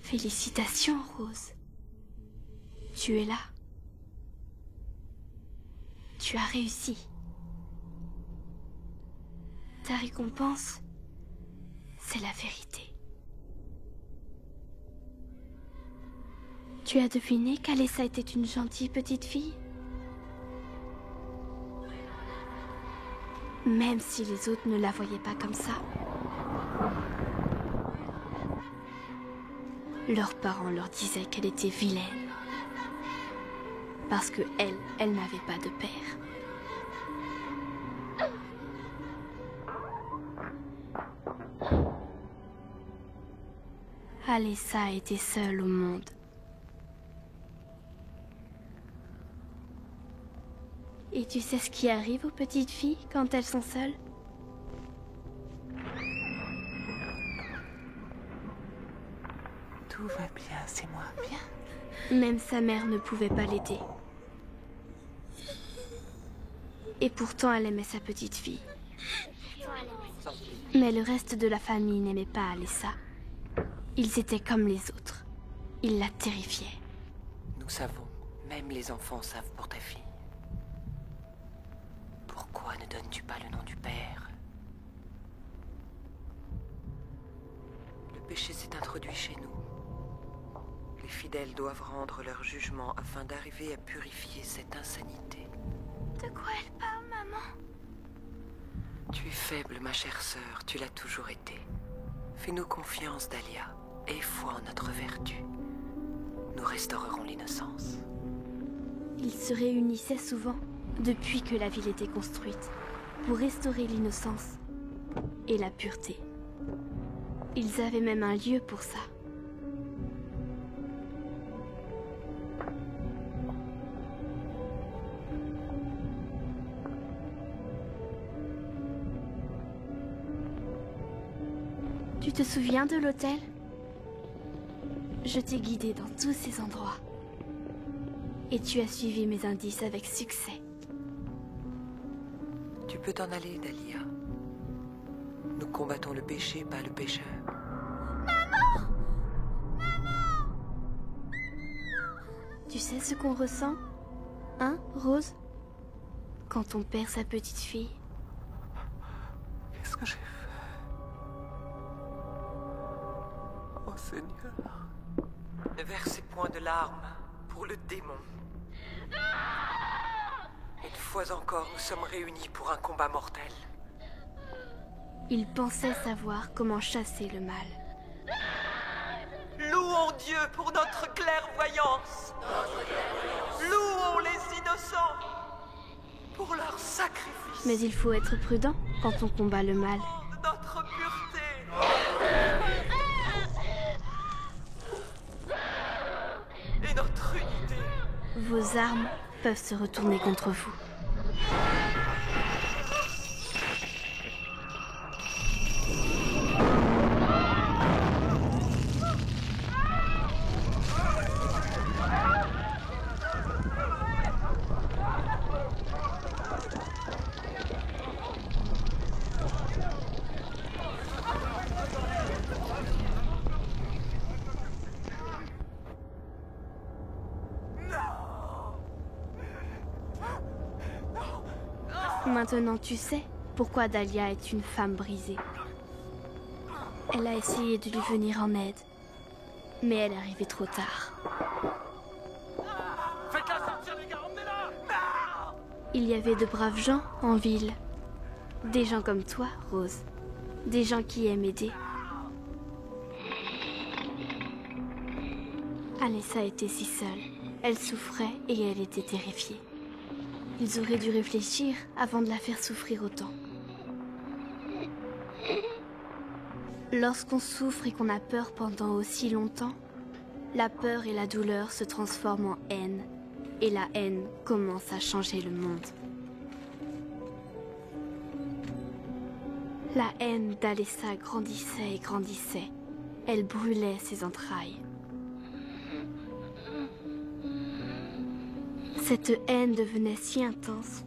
Félicitations, Rose. Tu es là. Tu as réussi. Ta récompense, c'est la vérité. Tu as deviné qu'Alessa était une gentille petite fille? Même si les autres ne la voyaient pas comme ça. Leurs parents leur disaient qu'elle était vilaine. Parce que elle n'avait pas de père. Alessa était seule au monde. Et tu sais ce qui arrive aux petites filles quand elles sont seules? Tout va bien, c'est moi, bien. Même sa mère ne pouvait pas l'aider. Et pourtant elle aimait sa petite fille. Mais le reste de la famille n'aimait pas Alessa. Ils étaient comme les autres. Ils la terrifiaient. Nous savons, même les enfants savent pour ta fille. Pourquoi ne donnes-tu pas le nom du Père? Le péché s'est introduit chez nous. Les fidèles doivent rendre leur jugement afin d'arriver à purifier cette insanité. De quoi elle parle, maman? Tu es faible, ma chère sœur, tu l'as toujours été. Fais-nous confiance, Dahlia. Aie foi en notre vertu. Nous restaurerons l'innocence. Ils se réunissaient souvent, depuis que la ville était construite, pour restaurer l'innocence et la pureté. Ils avaient même un lieu pour ça. Tu te souviens de l'hôtel? Je t'ai guidé dans tous ces endroits. Et tu as suivi mes indices avec succès. Tu peux t'en aller, Dahlia. Nous combattons le péché, pas le pécheur. Maman! Maman! Tu sais ce qu'on ressent? Hein, Rose? Quand on perd sa petite fille. Qu'est-ce que j'ai fait? Oh Seigneur. Ne versez point de larmes pour le démon. Une fois encore, nous sommes réunis pour un combat mortel. Il pensait savoir comment chasser le mal. Louons Dieu pour notre clairvoyance. Louons les innocents pour leur sacrifice. Mais il faut être prudent quand on combat le mal. Notre pureté. Et notre unité. Vos armes peuvent se retourner contre vous. Maintenant, tu sais pourquoi Dahlia est une femme brisée. Elle a essayé de lui venir en aide, mais elle est arrivée trop tard. Faites-la sortir, les gars, emmenez-la! Il y avait de braves gens en ville. Des gens comme toi, Rose. Des gens qui aiment aider. Alessa était si seule. Elle souffrait et elle était terrifiée. Ils auraient dû réfléchir avant de la faire souffrir autant. Lorsqu'on souffre et qu'on a peur pendant aussi longtemps, la peur et la douleur se transforment en haine, et la haine commence à changer le monde. La haine d'Alessa grandissait et grandissait. Elle brûlait ses entrailles. Cette haine devenait si intense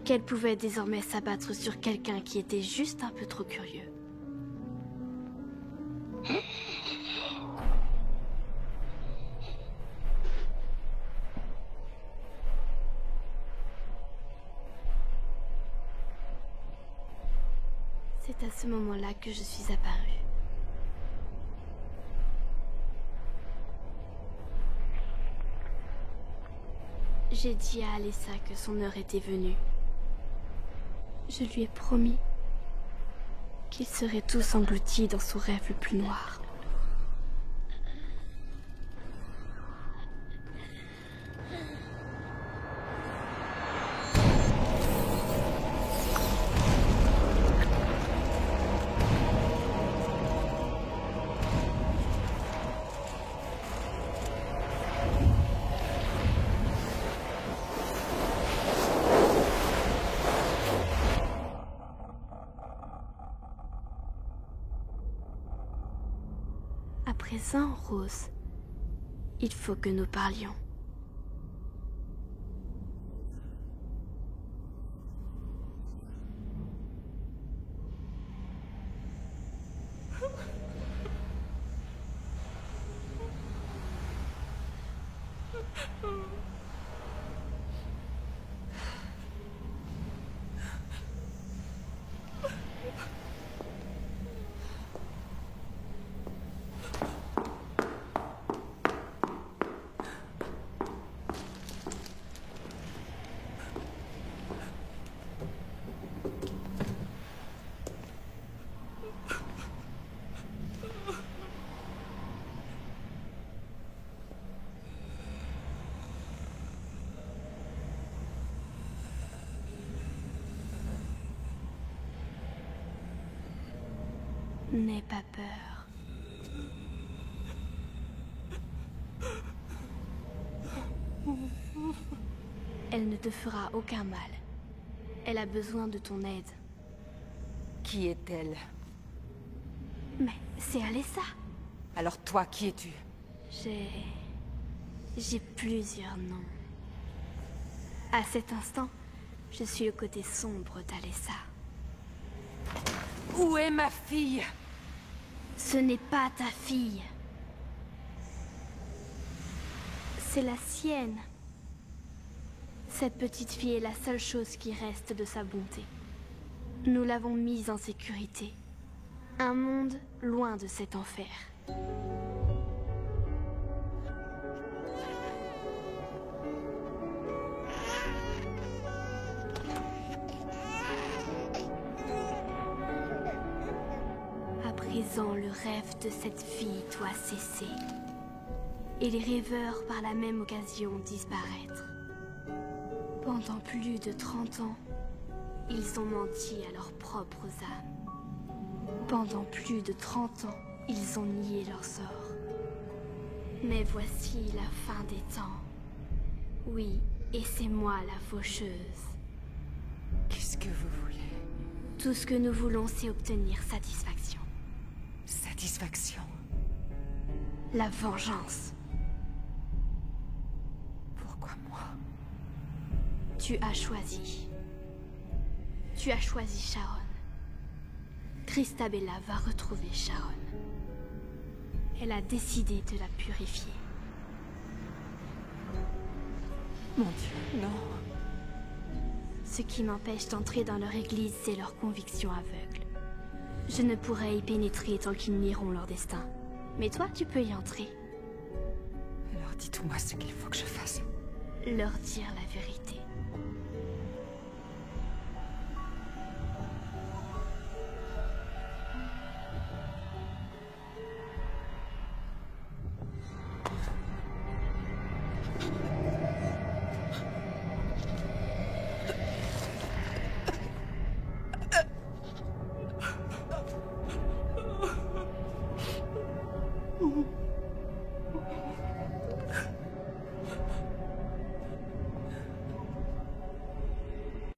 qu'elle pouvait désormais s'abattre sur quelqu'un qui était juste un peu trop curieux. C'est à ce moment-là que je suis apparue. J'ai dit à Alessa que son heure était venue. Je lui ai promis qu'ils seraient tous engloutis dans son rêve le plus noir. À présent, Rose, il faut que nous parlions. N'aie pas peur. Elle ne te fera aucun mal. Elle a besoin de ton aide. Qui est-elle? Mais c'est Alessa. Alors toi, qui es-tu? J'ai plusieurs noms. À cet instant, je suis le côté sombre d'Alessa. Où est ma fille? Ce n'est pas ta fille. C'est la sienne. Cette petite fille est la seule chose qui reste de sa bonté. Nous l'avons mise en sécurité. Un monde loin de cet enfer. À présent, le rêve de cette fille doit cesser. Et les rêveurs, par la même occasion, disparaître. Pendant plus de 30 ans, ils ont menti à leurs propres âmes. Pendant plus de 30 ans, ils ont nié leur sort. Mais voici la fin des temps. Oui, et c'est moi la faucheuse. Qu'est-ce que vous voulez? Tout ce que nous voulons, c'est obtenir satisfaction. Satisfaction? La vengeance. Pourquoi moi? Tu as choisi. Tu as choisi Sharon. Christabella va retrouver Sharon. Elle a décidé de la purifier. Mon Dieu, non. Ce qui m'empêche d'entrer dans leur église, c'est leur conviction aveugle. Je ne pourrai y pénétrer tant qu'ils nieront leur destin. Mais toi, tu peux y entrer. Alors dites-moi ce qu'il faut que je fasse. Leur dire la vérité.